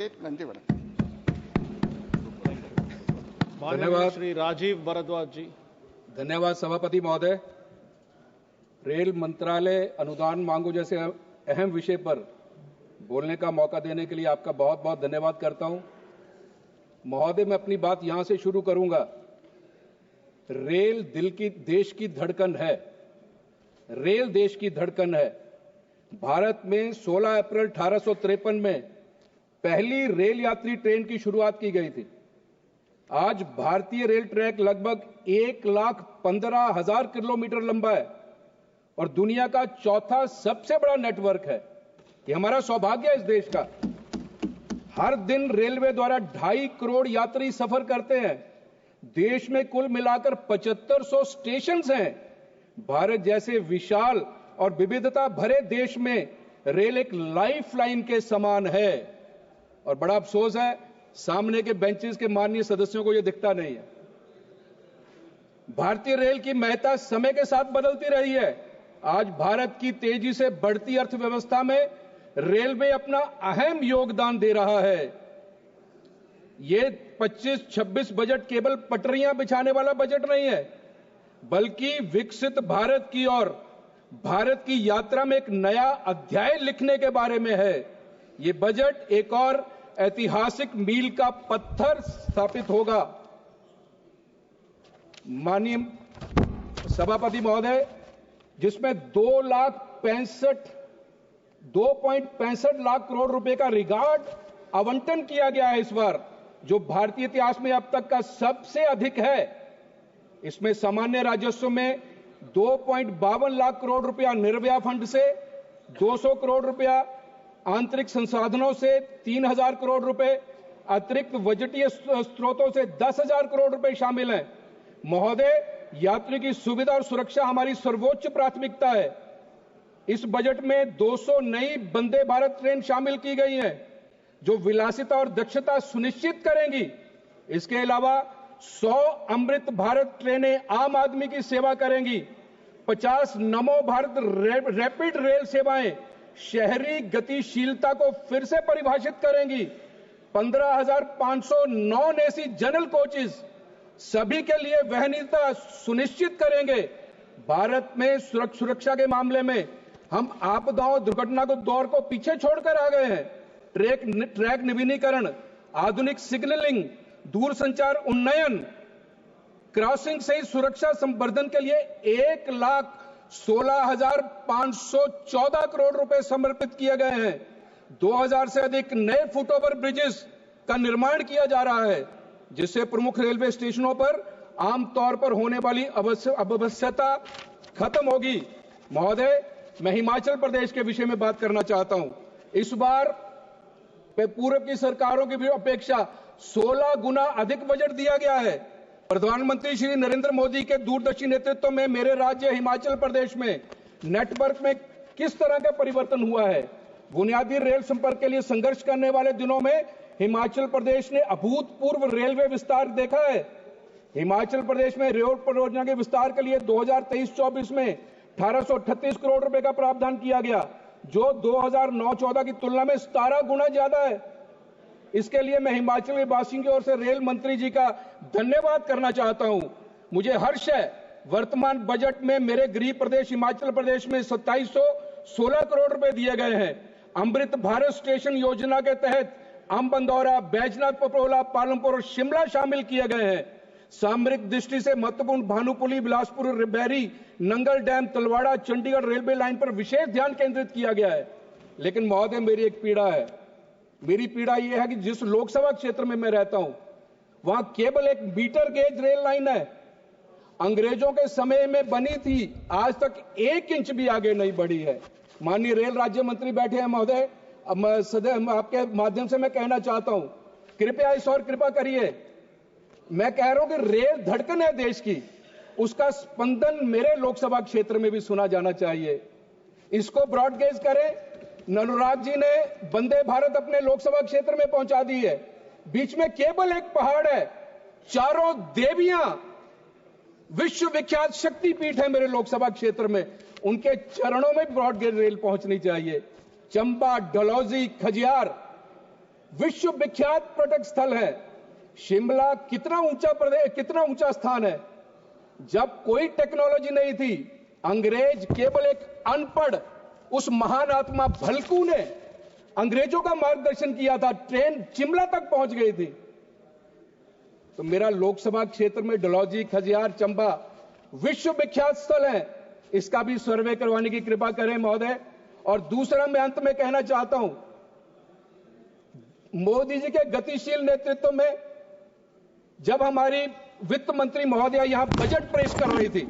नंदी धन्यवाद श्री राजीव भारद्वाज जी। धन्यवाद सभापति महोदय। रेल मंत्रालय अनुदान मांगों जैसे अहम विषय पर बोलने का मौका देने के लिए आपका बहुत बहुत धन्यवाद करता हूं। महोदय, मैं अपनी बात यहां से शुरू करूंगा। रेल देश की धड़कन है। रेल देश की धड़कन है। भारत में 16 अप्रैल 1853 में पहली रेल यात्री ट्रेन की शुरुआत की गई थी। आज भारतीय रेल ट्रैक लगभग 1,15,000 किलोमीटर लंबा है और दुनिया का चौथा सबसे बड़ा नेटवर्क है। ये हमारा सौभाग्य है इस देश का। हर दिन रेलवे द्वारा 2.5 करोड़ यात्री सफर करते हैं। देश में कुल मिलाकर 7500 स्टेशन हैं। भारत जैसे विशाल और विविधता भरे देश में रेल एक लाइफलाइन के समान है। और बड़ा अफसोस है, सामने के बेंचेस के माननीय सदस्यों को यह दिखता नहीं है। भारतीय रेल की महत्ता समय के साथ बदलती रही है। आज भारत की तेजी से बढ़ती अर्थव्यवस्था में रेलवे अपना अहम योगदान दे रहा है। ये 25-26 बजट केवल पटरियां बिछाने वाला बजट नहीं है, बल्कि विकसित भारत की ओर भारत की यात्रा में एक नया अध्याय लिखने के बारे में है। ये बजट एक और ऐतिहासिक मील का पत्थर स्थापित होगा। माननीय सभापति महोदय, जिसमें 2.65 लाख करोड़ रुपए का रिकॉर्ड आवंटन किया गया है इस बार, जो भारतीय इतिहास में अब तक का सबसे अधिक है। इसमें सामान्य राजस्व में 2.52 लाख करोड़ रुपया निर्भया फंड से, 200 करोड़ रुपया आंतरिक संसाधनों से, 3,000 करोड़ रुपए अतिरिक्त बजटीय स्रोतों से 10,000 करोड़ रुपए शामिल हैं। महोदय, यात्री की सुविधा और सुरक्षा हमारी सर्वोच्च प्राथमिकता है। इस बजट में 200 नई वंदे भारत ट्रेन शामिल की गई हैं, जो विलासिता और दक्षता सुनिश्चित करेंगी। इसके अलावा 100 अमृत भारत ट्रेनें आम आदमी की सेवा करेंगी। 50 नमो भारत रैपिड रेल सेवाएं शहरी गतिशीलता को फिर से परिभाषित करेंगी। 15,500 नॉन एसी जनरल कोचेस सभी के लिए वहनीयता सुनिश्चित करेंगे। भारत में सुरक्षा के मामले में हम आपदाओं दुर्घटना को दौर को पीछे छोड़कर आ गए हैं। ट्रैक नवीनीकरण, आधुनिक सिग्नलिंग, दूरसंचार उन्नयन, क्रॉसिंग सहित सुरक्षा संवर्धन के लिए 1,16,514 करोड़ रुपए समर्पित किए गए हैं। 2000 से अधिक नए फुटओवर ब्रिजेस का निर्माण किया जा रहा है, जिससे प्रमुख रेलवे स्टेशनों पर आमतौर पर होने वाली अव्यवस्था खत्म होगी। महोदय, मैं हिमाचल प्रदेश के विषय में बात करना चाहता हूं। इस बार पूर्व की सरकारों की भी अपेक्षा 16 गुना अधिक बजट दिया गया है। प्रधानमंत्री श्री नरेंद्र मोदी के दूरदर्शी नेतृत्व में मेरे राज्य हिमाचल प्रदेश में नेटवर्क में किस तरह का परिवर्तन हुआ है। बुनियादी रेल संपर्क के लिए संघर्ष करने वाले दिनों में हिमाचल प्रदेश ने अभूतपूर्व रेलवे विस्तार देखा है। हिमाचल प्रदेश में रेल परियोजना के विस्तार के लिए 2023-24 में 1838 करोड़ रुपए का प्रावधान किया गया, जो 2009-14 की तुलना में 17 गुना ज्यादा है। इसके लिए मैं हिमाचल वासियों की ओर से रेल मंत्री जी का धन्यवाद करना चाहता हूं। मुझे हर्ष है, वर्तमान बजट में मेरे गृह प्रदेश हिमाचल प्रदेश में 2716 करोड़ रुपए दिए गए हैं। अमृत भारत स्टेशन योजना के तहत अंबंदौरा, बैजनाथ, पपरोला, पालमपुर और शिमला शामिल किए गए हैं। सामरिक दृष्टि से महत्वपूर्ण Bhanupali, Bilaspur, Bairi, Nangal dam, Talwara, Chandigarh railway line पर विशेष ध्यान केंद्रित किया गया है। लेकिन महोदय, मेरी एक पीड़ा है। मेरी पीड़ा यह है कि जिस लोकसभा क्षेत्र में मैं रहता हूं, वहां केवल एक मीटर गेज रेल लाइन है। अंग्रेजों के समय में बनी थी, आज तक 1 इंच भी आगे नहीं बढ़ी है। माननीय रेल राज्य मंत्री बैठे हैं महोदय, आपके माध्यम से मैं कहना चाहता हूं, कृपया इस और कृपा करिए। मैं कह रहा हूं कि रेल धड़कन है देश की, उसका स्पंदन मेरे लोकसभा क्षेत्र में भी सुना जाना चाहिए। इसको ब्रॉडगेज करें। अनुराग जी ने वंदे भारत अपने लोकसभा क्षेत्र में पहुंचा दी है। बीच में केवल एक पहाड़ है, चारों देवियां विश्व विख्यात शक्तिपीठ है मेरे लोकसभा क्षेत्र में, उनके चरणों में ब्रॉडगेज रेल पहुंचनी चाहिए। चंबा, डलहौजी, खजियार, विश्व विख्यात पर्यटक स्थल है। शिमला कितना ऊंचा स्थान है। जब कोई टेक्नोलॉजी नहीं थी, अंग्रेज केवल एक अनपढ़ उस महान आत्मा भलकू ने अंग्रेजों का मार्गदर्शन किया था, ट्रेन शिमला तक पहुंच गई थी। तो मेरा लोकसभा क्षेत्र में डलहौजी, खजियार, चंबा विश्व विख्यात स्थल है, इसका भी सर्वे करवाने की कृपा करें महोदय। और दूसरा, मैं अंत में कहना चाहता हूं, मोदी जी के गतिशील नेतृत्व में जब हमारी वित्त मंत्री महोदया यहां बजट पेश कर रही थी,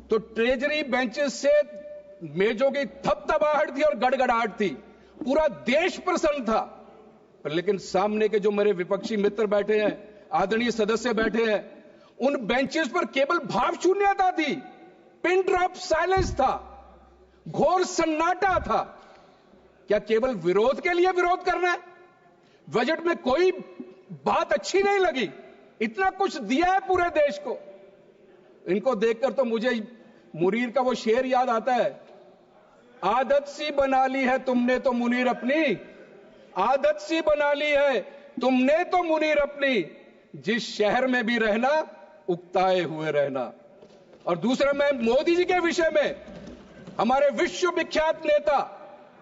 तो ट्रेजरी बेंचेस से मेजों की थपथपाहट थी और गड़गड़ाहट थी। पूरा देश प्रसन्न था। लेकिन सामने के जो मेरे विपक्षी मित्र बैठे हैं, आदरणीय सदस्य बैठे हैं, उन बेंचेस पर केवल भाव शून्यता थी, पिन ड्रॉप साइलेंस था, घोर सन्नाटा था। क्या केवल विरोध के लिए विरोध करना है? बजट में कोई बात अच्छी नहीं लगी, इतना कुछ दिया है पूरे देश को। इनको देखकर तो मुझे मुनीर का वो शेर याद आता है, आदत सी बना ली है तुमने तो मुनीर अपनी, आदत सी बना ली है तुमने तो मुनीर अपनी, जिस शहर में भी रहना उकताए हुए रहना। और दूसरा, मैं मोदी जी के विषय में, हमारे विश्व विख्यात नेता,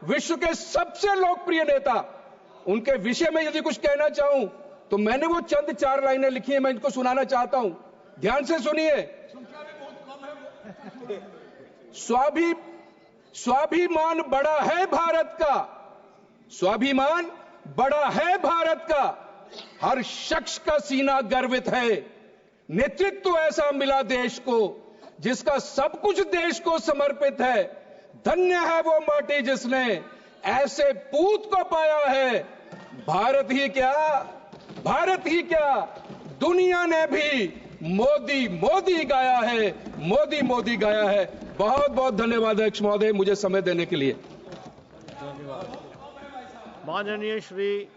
विश्व के सबसे लोकप्रिय नेता, उनके विषय में यदि कुछ कहना चाहूं तो मैंने वो चंद 4 लाइनें लिखी हैं, मैं इनको सुनाना चाहता हूं, ध्यान से सुनिए। स्वाभिमान बड़ा है भारत का, स्वाभिमान बड़ा है भारत का, हर शख्स का सीना गर्वित है। नेतृत्व ऐसा मिला देश को जिसका सब कुछ देश को समर्पित है। धन्य है वो माटी जिसने ऐसे पूत को पाया है। भारत ही क्या दुनिया ने भी मोदी मोदी गाया है, मोदी मोदी गाया है। बहुत बहुत धन्यवाद अध्यक्ष महोदय, मुझे समय देने के लिए। धन्यवाद। माननीय श्री